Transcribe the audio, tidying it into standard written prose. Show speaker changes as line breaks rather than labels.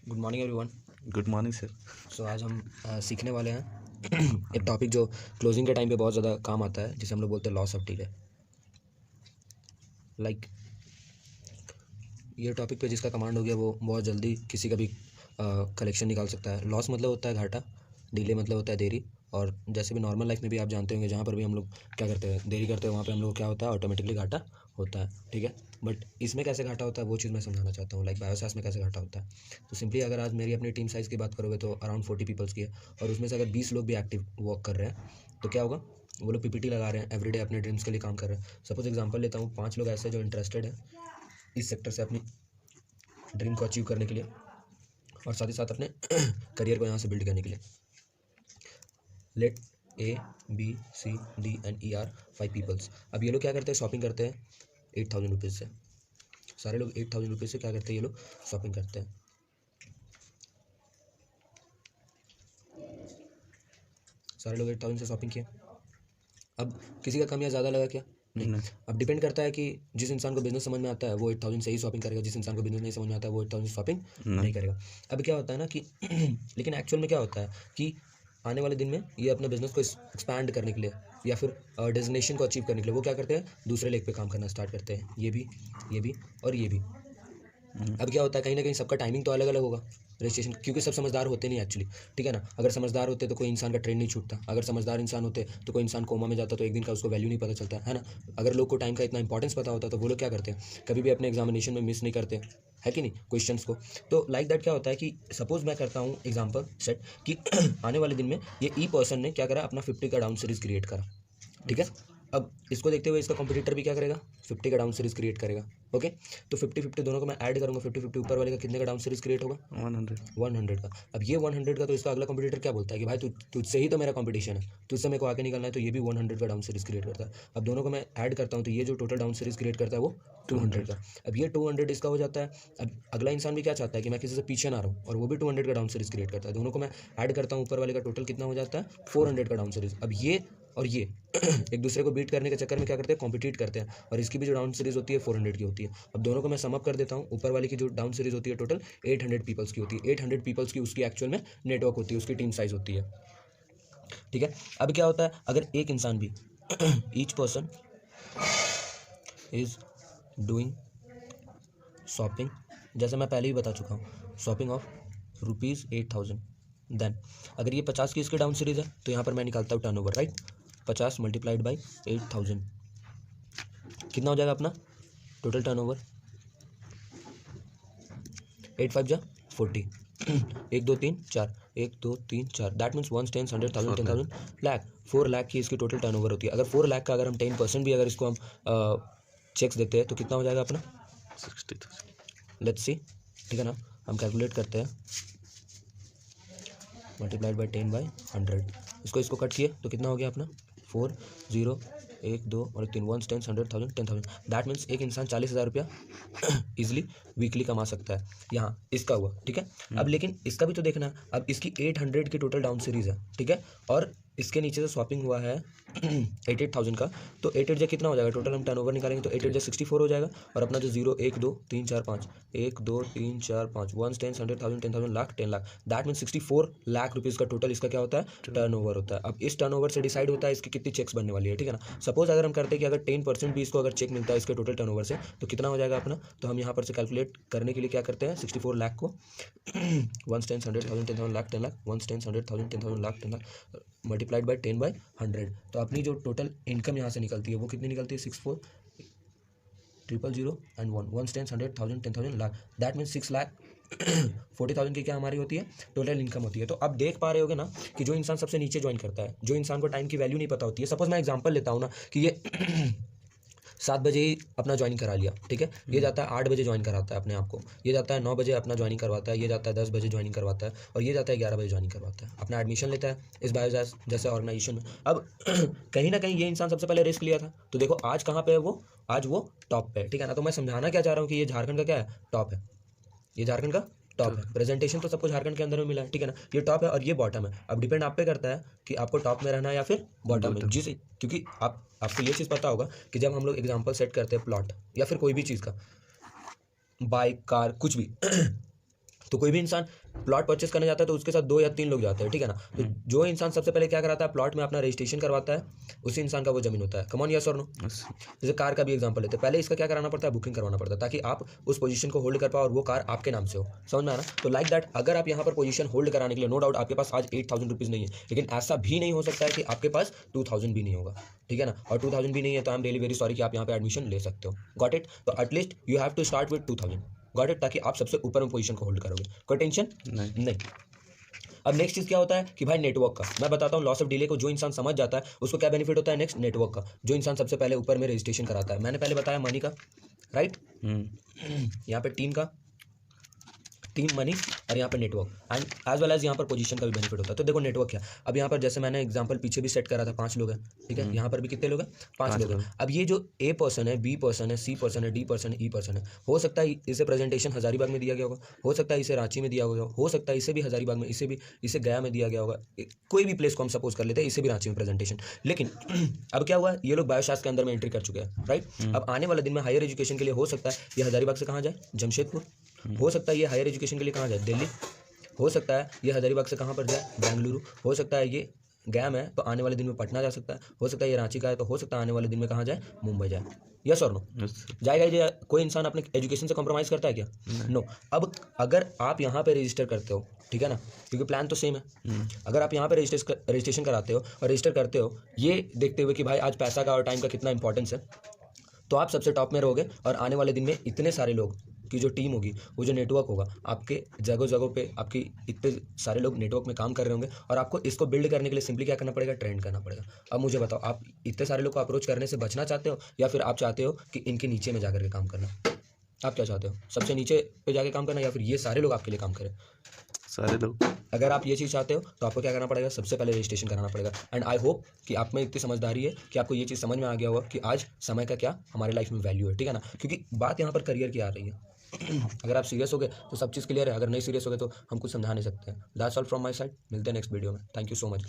Good morning everyone.
Good morning sir.
So आज हम सीखने वाले हैं एक टॉपिक जो क्लोजिंग के टाइम पे बहुत ज़्यादा काम आता है, जिसे हम लोग बोलते हैं लॉस ऑफ डीले। लाइक ये टॉपिक पे जिसका कमांड हो गया वो बहुत जल्दी किसी का भी कलेक्शन निकाल सकता है। लॉस मतलब होता है घाटा, डीले मतलब होता है देरी। और जैसे भी नॉर्मल लाइफ में भी आप जानते होंगे, जहाँ पर भी हम लोग क्या करते हैं, देरी करते हैं, वहाँ पे हम लोग क्या होता है, ऑटोमेटिकली घाटा होता है। ठीक है, बट इसमें कैसे घाटा होता है वो चीज़ मैं समझाना चाहता हूँ। लाइक बायोसास में कैसे घाटा होता है, तो सिंपली अगर आज मेरी अपनी टीम साइज़ की बात करोगे तो अराउंड 40 पीपल्स की है, और उसमें से अगर 20 लोग भी एक्टिव वर्क कर रहे हैं तो क्या होगा, वो लोग पीपीटी लगा रहे हैं, एवरीडे अपने ड्रीम्स के लिए काम कर रहे हैं। सपोज एग्जांपल लेता हूँ, 5 लोग ऐसे जो इंटरेस्टेड है इस सेक्टर से अपनी ड्रीम को अचीव करने के लिए और साथ ही साथ अपने करियर को यहाँ से बिल्ड करने के लिए। Let A B C D and E are 5 peoples. अब ये लोग क्या करते हैं, शॉपिंग करते हैं 8,000 रुपीज़ से। सारे लोग 8,000 रुपीज़ से क्या करते हैं, ये लोग शॉपिंग करते हैं। सारे लोग 8,000 से शॉपिंग किए। अब किसी का कम या ज़्यादा लगा क्या? नहीं। अब डिपेंड करता है कि जिस इंसान को बिजनेस समझ में आता है वो 8,000 से ही शॉपिंग करेगा, जिस इंसान को बिजनेस नहीं समझ में आता है वो 8,000 से शॉपिंग नहीं करेगा। अब क्या होता है ना कि लेकिन एक्चुअल में क्या होता है कि आने वाले दिन में ये अपने बिजनेस को एक्सपैंड करने के लिए या फिर डेजिग्नेशन को अचीव करने के लिए वो क्या करते हैं, दूसरे लेग पे काम करना स्टार्ट करते हैं। ये भी और ये भी। अब क्या होता है, कहीं ना कहीं सबका टाइमिंग तो अलग अलग होगा रजिस्ट्रेशन, क्योंकि सब समझदार होते नहीं एक्चुअली। ठीक है ना, अगर समझदार होते तो कोई इंसान का ट्रेंड नहीं छूटता, अगर समझदार इंसान होते तो कोई इंसान कोमा में जाता तो एक दिन का उसको वैल्यू नहीं पता चलता है ना। अगर लोग को टाइम का इतना इंपॉर्टेंस पता होता तो वो लोग क्या करते हैं, कभी भी अपने एग्जामिनेशन में मिस नहीं करते, है कि नहीं, क्वेश्चंस को। तो लाइक दैट क्या होता है कि सपोज मैं करता हूँ एग्जाम्पल सेट कि आने वाले दिन में ये ई पर्सन ने क्या करा, अपना 50 का डाउन सीरीज क्रिएट करा। ठीक है, अब इसको देखते हुए इसका कॉम्पिटिटर भी क्या करेगा, 50 का डाउन सीरीज क्रिएट करेगा। ओके, तो 50-50 दोनों को मैं ऐड करूंगा, 50-50 ऊपर वाले का कितने का डाउन सीरीज क्रिएट होगा, 100 का। अब ये 100 का, तो इसका अगला कॉम्पिटिटर क्या बोलता है कि भाई तुझसे ही तो मेरा कॉम्पिटिशन है, तुझसे मेरे को आगे निकलना है, तो ये भी 100 का डाउन सीरीज क्रिएट करता है। अब दोनों को मैं ऐड करता हूँ तो ये जो टोटल डाउन सीरीज क्रिएट करता है वो 200 का। अब ये 200 इसका हो जाता है। अब अगला इंसान भी क्या चाहता है कि मैं किसी से पीछे ना रहूँ, और वो भी 200 का डाउन सीरीज क्रिएट करता है। दोनों को मैं ऐड करता हूँ, ऊपर वाले का टोटल कितना हो जाता है, 400 का डाउन सीरीज। अब ये और ये एक दूसरे को बीट करने के चक्कर में क्या करते हैं, कॉम्पिटिट करते हैं, और इसकी भी जो डाउन सीरीज होती है 400 की होती है। अब दोनों को मैं समअप कर देता हूँ, ऊपर वाले की जो डाउन सीरीज होती है टोटल 800 पीपल्स की होती है। 800 पीपल्स की उसकी एक्चुअल में नेटवर्क होती है, उसकी टीम साइज होती है। ठीक है, अब क्या होता है, अगर एक इंसान भी each person is doing shopping, जैसे मैं पहले ही बता चुका हूँ, शॉपिंग ऑफ ₹8,000, देन अगर ये 50 की इसकी डाउन सीरीज है तो यहाँ पर मैं निकालता हूँ टर्नओवर, राइट। 50 मल्टीप्लाइड बाई 8,000 कितना हो जाएगा अपना टोटल टर्नओवर, 8 5 जा 40, 1 2 3 4, 1 2 3 4, दैट मीन्स 1 10 100 1000 10,000 लाख, 4 लाख की इसकी टोटल टर्नओवर होती है। अगर 4 लाख का अगर हम 10% भी अगर इसको हम चेक्स देते हैं तो कितना हो जाएगा अपना 60,000। लेट्स सी, ठीक है ना, हम कैलकुलेट करते हैं, मल्टीप्लाइड बाई 10/100, इसको कट किए तो कितना हो गया अपना 4 0 1 2 और 3, 1 10 100 1000 10,000। दैट मीन्स एक इंसान 40,000 रुपया ईजिली वीकली कमा सकता है। यहाँ इसका हुआ, ठीक है। अब लेकिन इसका भी तो देखना है, अब इसकी 800 की टोटल डाउन सीरीज है, ठीक है, और इसके नीचे से स्वैपिंग हुआ है 88,000 का, तो 8 8 कितना हो जाएगा, टोटल हम टर्नओवर निकालेंगे तो 8 8 64 हो जाएगा, और अपना जो 0 1 2 3 4 5 1 2 3 4 5 1 10 100 10,000 lakh 10 lakh, that mean 64 lakh rupees का टोटल इसका क्या होता है, टर्नओवर होता है। अब इस टर्नओवर से डिसाइड होता है इसकी कितनी चेक्स बनने वाली है, ठीक है ना। सपोज अगर हम करते हैं कि अगर 10% भी इसको अगर चेक मिलता है इसके टोटल टर्नओवर से तो कितना हो जाएगा अपना, तो हम यहाँ पर से कैलकुलेट करने के लिए क्या करते हैं, 64 लाख को 1 10 100 10,000 लाख 10 लाख 1 10 100 10,000 लाख 10 लाख मल्टीप्लाइड बाई 10/100, तो अपनी जो टोटल इनकम यहाँ से निकलती है वो कितनी निकलती है, 64 000 and 1 10 100 10,000 lakh, that mean 6 lakh 40,000 की क्या हमारी होती है, टोटल इनकम होती है। तो अब देख पा रहे होगे ना कि जो इंसान सबसे नीचे ज्वाइन करता है, जो इंसान को टाइम की वैल्यू नहीं पता होती है, सपोज मैं एग्जांपल लेता हूँ ना कि ये 7 बजे ही अपना ज्वाइनिंग करा लिया, ठीक है, ये जाता है 8 बजे ज्वाइन कराता है अपने आप को, ये जाता है 9 बजे अपना ज्वाइनिंग करवाता है, ये जाता है 10 बजे ज्वाइनिंग करवाता है, और ये जाता है 11 बजे ज्वाइनिंग करवाता है, अपना एडमिशन लेता है इस बायोसास जैसे ऑर्गेनाइजेशन में। अब कहीं ना कहीं ये इंसान सबसे पहले रिस्क लिया था, तो देखो आज कहाँ पे है वो, आज वो टॉप पे है, ठीक है ना। तो मैं समझाना क्या चाह रहा हूँ कि ये झारखंड का क्या है, टॉप है, ये झारखंड का टॉप है। प्रेजेंटेशन तो सबको झारखंड के अंदर में मिला है, ठीक है ना, ये टॉप है और ये बॉटम है। अब डिपेंड आप पे करता है कि आपको टॉप में रहना है या फिर बॉटम में, जिस क्योंकि आपको ये चीज़ पता होगा कि जब हम लोग एग्जांपल सेट करते हैं प्लॉट या फिर कोई भी चीज़ का, बाइक कार कुछ भी तो कोई भी इंसान प्लॉट परचेस करने जाता है तो उसके साथ 2 या 3 लोग जाते हैं, ठीक है ना। तो जो इंसान सबसे पहले क्या कराता है, प्लॉट में अपना रजिस्ट्रेशन करवाता है, उसी इंसान का वो जमीन होता है। कम ऑन, यस और नो। जैसे कार का भी एग्जांपल लेते हैं, पहले इसका क्या कराना पड़ता है, बुकिंग करवाना पड़ता है, ताकि आप उस पोजीशन को होल्ड कर पाओ और वो कार आपके नाम से हो। समझ में आना। तो लाइक दैट, अगर आप यहाँ पर पोजीशन होल्ड कराने के लिए, नो डाउट आपके पास आज 8,000 रुपीज़ नहीं है, लेकिन ऐसा भी नहीं हो सकता है कि आपके पास 2,000 भी नहीं होगा, ठीक है ना। और 2,000 भी नहीं है तो I am really very sorry कि आप यहाँ पे एडमिशन ले सकते हो। Got it. तो at least you have to start with 2,000। Got it. ताकि आप सबसे ऊपर में पोजीशन को होल्ड करोगे। कोई टेंशन नहीं। अब नेक्स्ट चीज़ क्या होता है कि भाई नेटवर्क का मैं बताता हूँ। लॉस ऑफ डिले को जो इंसान समझ जाता है उसको क्या बेनिफिट होता है, नेक्स्ट नेटवर्क का। जो इंसान सबसे पहले ऊपर में रजिस्ट्रेशन कराता है, मैंने पहले बताया मनी का, राइट। यहाँ पे टीम मनी और यहाँ पे network and as well as यहाँ पर पोजीशन का भी बेनिफिट होता है। तो देखो नेटवर्क क्या, अब यहाँ पर जैसे मैंने एग्जांपल पीछे भी सेट करा था, 5 लोग हैं, ठीक है। यहाँ पर भी कितने लोग हैं, 5 लोग हैं। अब ये जो ए पर्सन है, बी पर्सन है, सी पर्सन है, डी पर्सन है, ई पर्सन है, हो सकता है इसे प्रेजेंटेशन हजारीबाग में दिया गया होगा, हो सकता है इसे रांची में दिया होगा, हो सकता है इसे भी हजारीबाग में, इसे गया में दिया गया होगा, कोई भी प्लेस को हम सपोज कर लेते हैं, इसे भी रांची में प्रेजेंटेशन। लेकिन अब क्या हुआ, ये लोग बायोशास्त्र के अंदर में एंट्री कर चुके हैं, राइट। अब आने वाले दिन में हायर एजुकेशन के लिए हो सकता है ये हजारीबाग से कहाँ जाए, जमशेदपुर। हो सकता है ये हायर एजुकेशन के लिए कहाँ जाए, दिल्ली। हो सकता है ये हजारीबाग से कहाँ पर जाए, बेंगलुरु। हो सकता है ये गया में तो आने वाले दिन में पटना जा सकता है। हो सकता है ये रांची का है तो हो सकता है आने वाले दिन में कहाँ जाए, मुंबई जाए। यस और नो, जाएगा ये। कोई इंसान अपने एजुकेशन से कॉम्प्रोमाइज़ करता है क्या, नो। अब अगर आप यहाँ पे रजिस्टर करते हो, ठीक है ना, क्योंकि प्लान तो सेम है। अगर आप यहाँ पे रजिस्ट्रेशन कराते हो और रजिस्टर करते हो ये देखते हुए कि भाई आज पैसा का और टाइम का कितना इंपॉर्टेंस है, तो आप सबसे टॉप में रहोगे। और आने वाले दिन में इतने सारे लोग की जो टीम होगी, वो जो नेटवर्क होगा, आपके जगह जगहों पे आपकी इतने सारे लोग नेटवर्क में काम कर रहे होंगे और आपको इसको बिल्ड करने के लिए सिंपली क्या करना पड़ेगा, ट्रेंड करना पड़ेगा। अब मुझे बताओ, आप इतने सारे लोग को अप्रोच करने से बचना चाहते हो या फिर आप चाहते हो कि इनके नीचे में जाकर के काम करना? आप क्या चाहते हो, सबसे नीचे पे जाके काम करना या फिर ये सारे लोग आपके लिए काम करें? सारे लोग। अगर आप ये चीज़ चाहते हो तो आपको क्या करना पड़ेगा, सबसे पहले रजिस्ट्रेशन कराना पड़ेगा। एंड आई होप कि आप में इतनी समझदारी है कि आपको ये चीज़ समझ में आ गया होगा कि आज समय का क्या हमारे लाइफ में वैल्यू है, ठीक है ना। क्योंकि बात यहाँ पर करियर की आ रही है। अगर आप सीरियस हो गए तो सब चीज़ क्लियर है, अगर नहीं सीरियस हो गए तो हम कुछ समझा नहीं सकते हैं। That's all from my side. मिलते हैं नेक्स्ट वीडियो में। Thank you so much.